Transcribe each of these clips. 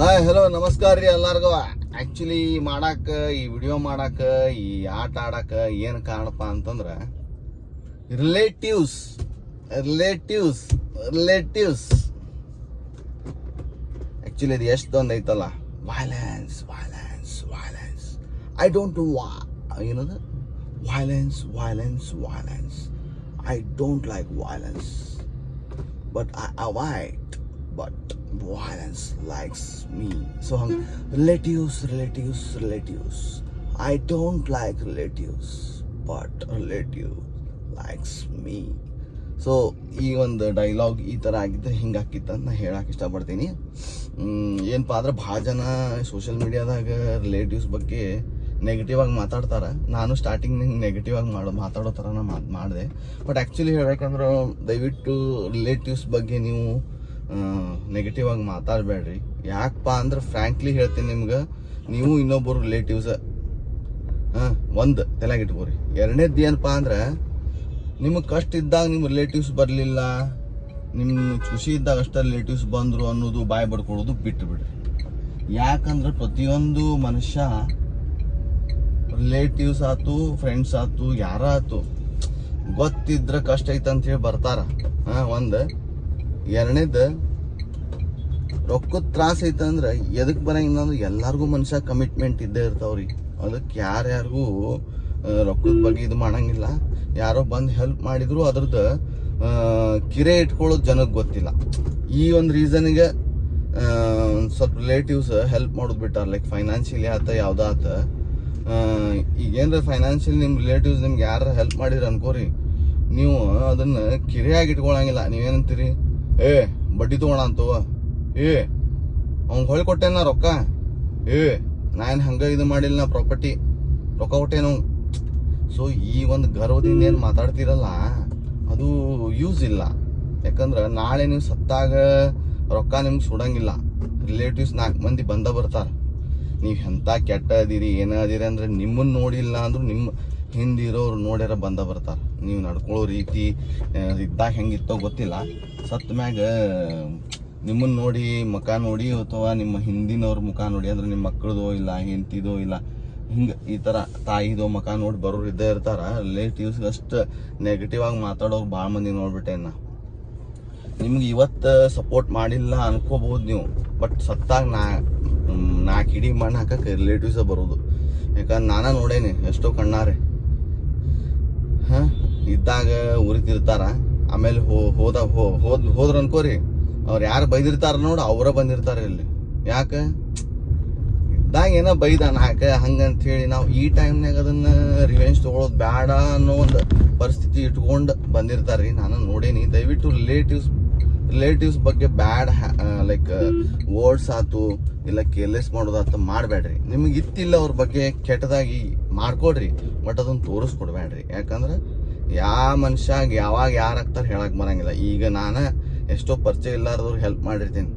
Hi hello ನಮಸ್ಕಾರ ರೀ ಎಲ್ಲರಿಗೂ. ಆ್ಯಕ್ಚುಲಿ ಈ ವಿಡಿಯೋ ಮಾಡಕ್ಕೆ ಈ ಆಟ ಆಡಕ್ಕೆ ಏನು ಕಾರಣಪ್ಪ ಅಂತಂದ್ರೆ ರಿಲೇಟಿವ್ಸ್ ಆ್ಯಕ್ಚುಲಿ ಇದು ಎಷ್ಟೊಂದು ಐತಲ್ಲ, ವೈಲೆನ್ಸ್ ಐ ಡೋಂಟ್ ಏನದು violence I don't like violence but I avoid but violence likes me. So relatives I don't like relatives but relative likes me. So ಈ ಒಂದು ಡೈಲಾಗ್ ಈ ಥರ ಆಗಿದ್ದರೆ ಹಿಂಗೆ ಹಾಕಿತ್ತು ಅಂತ ನಾ ಹೇಳಕ್ಕೆ ಇಷ್ಟಪಡ್ತೀನಿ. ಏನಪ್ಪ ಅಂದ್ರೆ ಭಾಳ ಜನ ಸೋಷಿಯಲ್ ಮೀಡಿಯಾದಾಗ ರಿಲೇಟಿವ್ಸ್ ಬಗ್ಗೆ ನೆಗೆಟಿವ್ ಆಗಿ ಮಾತಾಡ್ತಾರೆ. ನಾನು ಸ್ಟಾರ್ಟಿಂಗ್ ನೆಗೆಟಿವ್ ಆಗಿ ಮಾತಾಡೋ ಥರ ಮಾಡಿದೆ. ಬಟ್ ಆ್ಯಕ್ಚುಲಿ ಹೇಳ್ಬೇಕಂದ್ರೆ ದಯವಿಟ್ಟು ರಿಲೇಟಿವ್ಸ್ ಬಗ್ಗೆ ನೀವು ನೆಗೆಟಿವ್ ಆಗಿ ಮಾತಾಡಬೇಡ್ರಿ. ಯಾಕಪ್ಪ ಅಂದ್ರೆ ಫ್ರ್ಯಾಂಕ್ಲಿ ಹೇಳ್ತೀನಿ ನಿಮ್ಗೆ, ನೀವು ಇನ್ನೊಬ್ಬರು ರಿಲೇಟಿವ್ಸ್ ಒಂದು ತಲೆಗಿಟ್ಕೋರಿ. ಎರಡನೇದ್ದು ಏನಪ್ಪ ಅಂದ್ರೆ ನಿಮಗೆ ಕಷ್ಟ ಇದ್ದಾಗ ನಿಮ್ಮ ರಿಲೇಟಿವ್ಸ್ ಬರಲಿಲ್ಲ, ನಿಮ್ಮ ಖುಷಿ ಇದ್ದಾಗ ಅಷ್ಟೇ ರಿಲೇಟಿವ್ಸ್ ಬಂದರು ಅನ್ನೋದು ಬಾಯಿ ಬಡ್ಕೊಳ್ಳೋದು ಬಿಟ್ಟು ಬಿಡ್ರಿ. ಯಾಕಂದ್ರೆ ಪ್ರತಿಯೊಂದು ಮನುಷ್ಯ ರಿಲೇಟಿವ್ಸ್ ಆಯ್ತು ಫ್ರೆಂಡ್ಸ್ ಆಯ್ತು ಯಾರ ಆಯ್ತು ಗೊತ್ತಿದ್ರೆ ಕಷ್ಟ ಐತೆ ಅಂತೇಳಿ ಬರ್ತಾರ. ಒಂದು ಎರಡನೇದು ರೊಕ್ಕದ ತ್ರಾಸ ಐತಂದ್ರೆ ಎದಕ್ಕೆ ಬರಂಗಿಲ್ಲ ಅಂದ್ರೆ ಎಲ್ಲರಿಗೂ ಮನುಷ್ಯ ಕಮಿಟ್ಮೆಂಟ್ ಇದ್ದೇ ಇರ್ತಾವ್ರಿ. ಅದಕ್ಕೆ ಯಾರ್ಯಾರಿಗೂ ರೊಕ್ಕದ ಬಗ್ಗೆ ಇದು ಮಾಡಂಗಿಲ್ಲ. ಯಾರೋ ಬಂದು ಹೆಲ್ಪ್ ಮಾಡಿದ್ರು ಅದ್ರದ್ದು ಕಿರೆ ಇಟ್ಕೊಳ್ಳೋದು ಜನಕ್ಕೆ ಗೊತ್ತಿಲ್ಲ. ಈ ಒಂದು ರೀಸನ್ಗೆ ಸ್ವಲ್ಪ ರಿಲೇಟಿವ್ಸ್ ಹೆಲ್ಪ್ ಮಾಡೋದು ಬಿಟ್ಟಾರ. ಲೈಕ್ ಫೈನಾನ್ಷಿಯಲಿ ಆತ ಯಾವುದೋ ಆತ, ಈಗೇನ್ರ ಫೈನಾನ್ಷಿಯಲಿ ನಿಮ್ಮ ರಿಲೇಟಿವ್ಸ್ ನಿಮ್ಗೆ ಯಾರು ಹೆಲ್ಪ್ ಮಾಡಿರ ಅನ್ಕೋರಿ, ನೀವು ಅದನ್ನು ಕಿರಿಯಾಗಿ ಇಟ್ಕೊಳಂಗಿಲ್ಲ. ನೀವೇನಂತೀರಿ, ಬಡ್ಡಿ ತೊಗೊಳ ಅಂತವ, ಅವ್ನು ಹೊಳ್ ಕೊಟ್ಟೇನ ರೊಕ್ಕ, ನಾನು ಹಂಗೆ ಇದು ಮಾಡಿಲ್ಲ, ನಾ ಪ್ರಾಪರ್ಟಿ ರೊಕ್ಕ ಕೊಟ್ಟೇನು. ಸೊ ಈ ಒಂದು ಗರ್ವದಿಂದ ಏನು ಮಾತಾಡ್ತಿರಲ್ಲ ಅದು ಯೂಸ್ ಇಲ್ಲ. ಯಾಕಂದ್ರೆ ನಾಳೆ ನೀವು ಸತ್ತಾಗ ರೊಕ್ಕ ನಿಮ್ಗೆ ಸುಡಂಗಿಲ್ಲ. ರಿಲೇಟಿವ್ಸ್ 4 ಮಂದಿ ಬಂದ ಬರ್ತಾರೆ. ನೀವು ಎಂಥ ಕೆಟ್ಟ ಅದೀರಿ ಏನ ಅದೀರಿ ಅಂದ್ರೆ ನಿಮ್ಮನ್ನು ನೋಡಿಲ್ಲ ಅಂದ್ರೂ ನಿಮ್ಮ ಹಿಂದಿರೋರು ನೋಡ್ಯಾರ ಬಂದ ಬರ್ತಾರೆ. ನೀವು ನಡ್ಕೊಳ್ಳೋ ರೀತಿ ಇದ್ದಾಗ ಹೆಂಗಿತ್ತೋ ಗೊತ್ತಿಲ್ಲ, ಸತ್ತ ಮ್ಯಾಗ ನಿಮ್ಮನ್ನು ನೋಡಿ ಮುಖ ನೋಡಿ ಅಥವಾ ನಿಮ್ಮ ಹಿಂದಿನವ್ರ ಮುಖ ನೋಡಿ, ಅಂದ್ರೆ ನಿಮ್ಮ ಮಕ್ಕಳದೋ ಇಲ್ಲ ಹೆಂಡತಿದೋ ಇಲ್ಲ ಹಿಂಗೆ ಈ ಥರ ತಾಯಿದೋ ಮುಖ ನೋಡಿ ಬರೋರು ಇದ್ದೇ ಇರ್ತಾರ. ರಿಲೇಟಿವ್ಸ್ಗೆ ಅಷ್ಟು ನೆಗೆಟಿವ್ ಆಗಿ ಮಾತಾಡೋರು ಭಾಳ ಮಂದಿ ನೋಡ್ಬಿಟ್ಟೆ ನಾ. ನಿಮ್ಗೆ ಇವತ್ತು ಸಪೋರ್ಟ್ ಮಾಡಿಲ್ಲ ಅನ್ಕೋಬಹುದು ನೀವು, ಬಟ್ ಸತ್ತಾಗ 4 ಹಿಡಿ ಮಣ್ಣು ಹಾಕಕ್ಕೆ ರಿಲೇಟಿವ್ಸೇ ಬರೋದು. ಯಾಕಂದ್ರೆ ನಾನು ನೋಡೇನಿ ಎಷ್ಟೋ ಕಣ್ಣಾರೆ ಇದ್ದಾಗ ಉರಿತಿರ್ತಾರ, ಆಮೇಲೆ ಹೋದ್ರ ಅನ್ಕೋರಿ ಅವ್ರು ಯಾರು ಬೈದಿರ್ತಾರ ನೋಡು ಅವರ ಬಂದಿರ್ತಾರೆ ಇಲ್ಲಿ. ಯಾಕೆ ಇದ್ದಾಗ ಏನೋ ಬೈದ ಹಂಗಂತ ಹೇಳಿ ನಾವು ಈ ಟೈಮ್ನಾಗ ಅದನ್ನ ರಿವೆಂಜ್ ತೊಗೊಳೋದು ಬೇಡ ಅನ್ನೋ ಒಂದು ಪರಿಸ್ಥಿತಿ ಇಟ್ಕೊಂಡು ಬಂದಿರ್ತಾರೆ ರೀ. ನಾನು ನೋಡೇನಿ. ದಯವಿಟ್ಟು ರಿಲೇಟಿವ್ಸ್ ಬಗ್ಗೆ ಬ್ಯಾಡ್ ಲೈಕ್ ವರ್ಡ್ಸ್ ಆಯ್ತು ಇಲ್ಲ ಕೇರ್ಲೆಸ್ ಮಾಡೋದಾಯ್ತು ಮಾಡಬೇಡ್ರಿ. ನಿಮಗೆ ಇತ್ತಿಲ್ಲ ಅವ್ರ ಬಗ್ಗೆ ಕೆಟ್ಟದಾಗಿ ಮಾಡ್ಕೊಡ್ರಿ, ಬಟ್ ಅದನ್ನು ತೋರಿಸ್ಕೊಡ್ಬೇಡ್ರಿ. ಯಾಕಂದ್ರೆ ಯಾವ ಮನುಷ್ಯಾಗ ಯಾವಾಗ ಯಾರು ಆಗ್ತಾರೆ ಹೇಳಕ್ಕೆ ಬರಂಗಿಲ್ಲ. ಈಗ ನಾನು ಎಷ್ಟೋ ಪರಿಚಯ ಇಲ್ಲಾರ್ದವ್ರು ಹೆಲ್ಪ್ ಮಾಡಿರ್ತೀನಿ.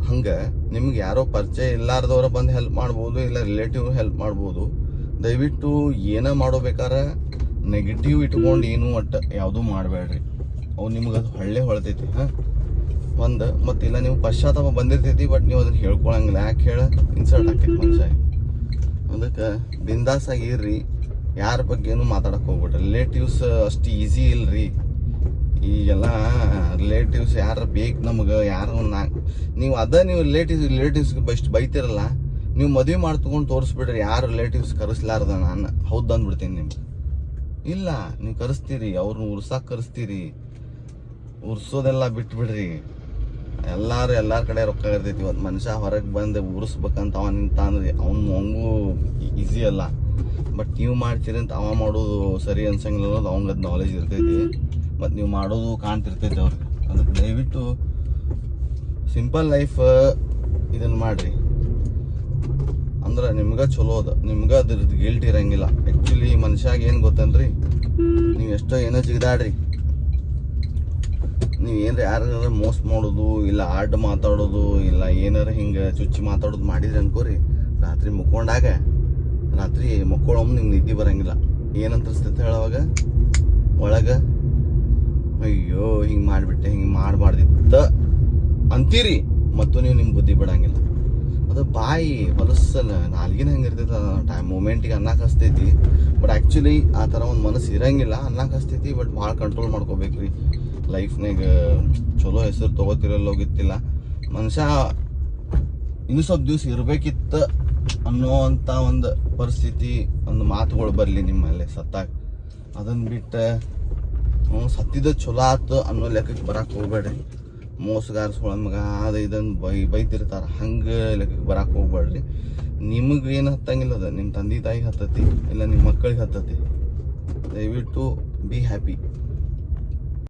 ಹಂಗೆ ನಿಮ್ಗೆ ಯಾರೋ ಪರಿಚಯ ಇಲ್ಲಾರ್ದವ್ರ ಬಂದು ಹೆಲ್ಪ್ ಮಾಡ್ಬೋದು, ಇಲ್ಲ ರಿಲೇಟಿವ್ ಹೆಲ್ಪ್ ಮಾಡ್ಬೋದು. ದಯವಿಟ್ಟು ಏನೋ ಮಾಡೋಬೇಕಾರೆ ನೆಗೆಟಿವ್ ಇಟ್ಕೊಂಡು ಏನು ಒಟ್ಟು ಯಾವುದೂ ಮಾಡಬೇಡ್ರಿ. ಅವು ನಿಮ್ಗೆ ಅದು ಹೊಳ್ತೈತಿ. ಮತ್ತಿಲ್ಲ ನೀವು ಪಶ್ಚಾತ್ತಾಪ ಬಂದಿರ್ತೈತಿ, ಬಟ್ ನೀವು ಅದನ್ನು ಹೇಳ್ಕೊಳಂಗಿಲ್ಲ. ಯಾಕೆ ಹೇಳ ಇನ್ಸಲ್ಟ್ ಆಗ್ತೈತಿ ಮನುಷ್ಯ. ಅದಕ್ಕೆ ಬಿಂದಾಸ್ ಆಗಿರ್ರಿ, ಯಾರ ಬಗ್ಗೆನೂ ಮಾತಾಡಕ್ಕೆ ಹೋಗ್ಬಿಡ್ರಿ. ರಿಲೇಟಿವ್ಸ್ ಅಷ್ಟು ಈಸಿ ಇಲ್ರಿ. ಈಗೆಲ್ಲ ರಿಲೇಟಿವ್ಸ್ ಯಾರು ಬೇಕು ನಮಗೆ, ಯಾರು ನೀವು ರಿಲೇಟಿವ್ಸ್ಗೆ ಬೆಸ್ಟ್ ಬೈತಿರಲ್ಲ, ನೀವು ಮದುವೆ ಮಾಡಿ ತೊಗೊಂಡು ತೋರಿಸ್ಬಿಡ್ರಿ. ಯಾರು ರಿಲೇಟಿವ್ಸ್ ಕರೆಸ್ಲಾರ್ದ ನಾನು ಹೌದು ಅಂದ್ಬಿಡ್ತೀನಿ. ನಿಮ್ಗೆ ಇಲ್ಲ ನೀವು ಕರೆಸ್ತೀರಿ, ಅವ್ರನ್ನ ಉರ್ಸಕ್ಕೆ ಕರೆಸ್ತೀರಿ. ಉರ್ಸೋದೆಲ್ಲ ಬಿಟ್ಬಿಡ್ರಿ. ಎಲ್ಲರ ಕಡೆ ರೊಕ್ಕ ಇರ್ತೈತಿ. ಇವತ್ತು ಮನುಷ್ಯ ಹೊರಗೆ ಬಂದು ಉರ್ಸ್ಬೇಕಂತ ಅವ ನಿಂತ ಅಂದ್ರೆ ಅವಂಗೂ ಈಸಿ ಅಲ್ಲ. ಬಟ್ ನೀವು ಮಾಡ್ತೀರಿ ಅಂತ ಅವ ಮಾಡೋದು ಸರಿ ಅನ್ಸಂಗಿಲ್ಲ ಅನ್ನೋದು ಅವಂಗದು ನಾಲೆಜ್ ಇರ್ತೈತಿ. ಮತ್ತು ನೀವು ಮಾಡೋದು ಕಾಣ್ತಿರ್ತೈತಿ ಅವ್ರಿಗೆ. ಅದಕ್ಕೆ ದಯವಿಟ್ಟು ಸಿಂಪಲ್ ಲೈಫ್ ಇದನ್ನು ಮಾಡಿರಿ, ಅಂದ್ರೆ ನಿಮ್ಗೆ ಚಲೋ ಅದ. ನಿಮ್ಗೆ ಅದ್ರದ್ದು ಗಿಲ್ಟ್ ಇರಂಗಿಲ್ಲ. ಆ್ಯಕ್ಚುಲಿ ಮನುಷ್ಯಾಗ ಏನು ಗೊತ್ತನ್ರಿ, ನೀವು ಎಷ್ಟೋ ಏನೋ ಜಿಗಿದಾಡ್ರಿ, ನೀವು ಏನಾರ ಯಾರು ಮೋಸ ಮಾಡೋದು ಇಲ್ಲ ಅಡ್ಡ ಮಾತಾಡೋದು ಇಲ್ಲ ಏನಾರ ಹಿಂಗೆ ಚುಚ್ಚಿ ಮಾತಾಡೋದು ಮಾಡಿದ್ರಿ ಅನ್ಕೋರಿ, ರಾತ್ರಿ ಮಕ್ಕೊಳ್ಳೊಮ್ಮ ನಿಮ್ಗೆ ನಿದ್ದೆ ಬರಂಗಿಲ್ಲ. ಏನಂತ ಅನಿಸ್ತೈತೆ ಹೇಳೋವಾಗ ಒಳಗೆ, ಅಯ್ಯೋ ಹಿಂಗೆ ಮಾಡಿಬಿಟ್ಟೆ, ಹಿಂಗೆ ಮಾಡಬಾರ್ದಿತ್ತ ಅಂತೀರಿ. ಮತ್ತು ನೀವು ನಿಮ್ಮ ಬುದ್ಧಿ ಬಿಡಂಗಿಲ್ಲ. ಅದು ಬಾಯಿ ಹೊಲಸಲ್ಲ ನಾಲ್ಗಿನ ಹೆಂಗೆ ಇರ್ತೈತೆ ಟೈಮ್ ಮೂಮೆಂಟಿಗೆ ಅನ್ನಕ್ಕೆ ಹಸ್ತೈತಿ, ಬಟ್ ಆ್ಯಕ್ಚುಲಿ ಆ ಥರ ಒಂದು ಮನಸ್ಸು ಇರಂಗಿಲ್ಲ, ಅನ್ನಕ್ಕೆ ಹಸ್ತೈತಿ. ಬಟ್ ಭಾಳ ಕಂಟ್ರೋಲ್ ಮಾಡ್ಕೋಬೇಕ್ರಿ ಲೈಫ್ನಾಗ. ಚಲೋ ಹೆಸರು ತೊಗೋತಿರಲ್ಲ ಹೋಗಿತ್ತಿಲ್ಲ, ಮನುಷ್ಯ ಇನ್ನೂ ಸ್ವಲ್ಪ ದಿವ್ಸ ಇರಬೇಕಿತ್ತು ಅನ್ನೋವಂಥ ಒಂದು ಪರಿಸ್ಥಿತಿ, ಒಂದು ಮಾತುಗಳು ಬರಲಿ ನಿಮ್ಮಲ್ಲಿ ಸತ್ತಾಗ. ಅದನ್ನು ಬಿಟ್ಟು ಸತ್ತಿದ ಚಲೋ ಆತು ಅನ್ನೋ ಲೆಕ್ಕಕ್ಕೆ ಬರಕ್ಕೆ ಹೋಗ್ಬೇಡ್ರಿ. ಮೋಸಗಾರ ಸುಳ ಮಗ ಅದು ಇದನ್ನು ಬೈತಿರ್ತಾರೆ, ಹಂಗೆ ಲೆಕ್ಕಕ್ಕೆ ಬರಕ್ಕೆ ಹೋಗ್ಬೇಡ್ರಿ. ನಿಮಗೆ ಏನು ಹತ್ತಂಗಿಲ್ಲ, ಅದು ನಿಮ್ಮ ತಂದೆ ತಾಯಿಗೆ ಹತ್ತತಿ, ಇಲ್ಲ ನಿಮ್ಮ ಮಕ್ಕಳಿಗೆ ಹತ್ತತಿ. ದಯವಿಟ್ಟು ಬಿ ಹ್ಯಾಪಿ.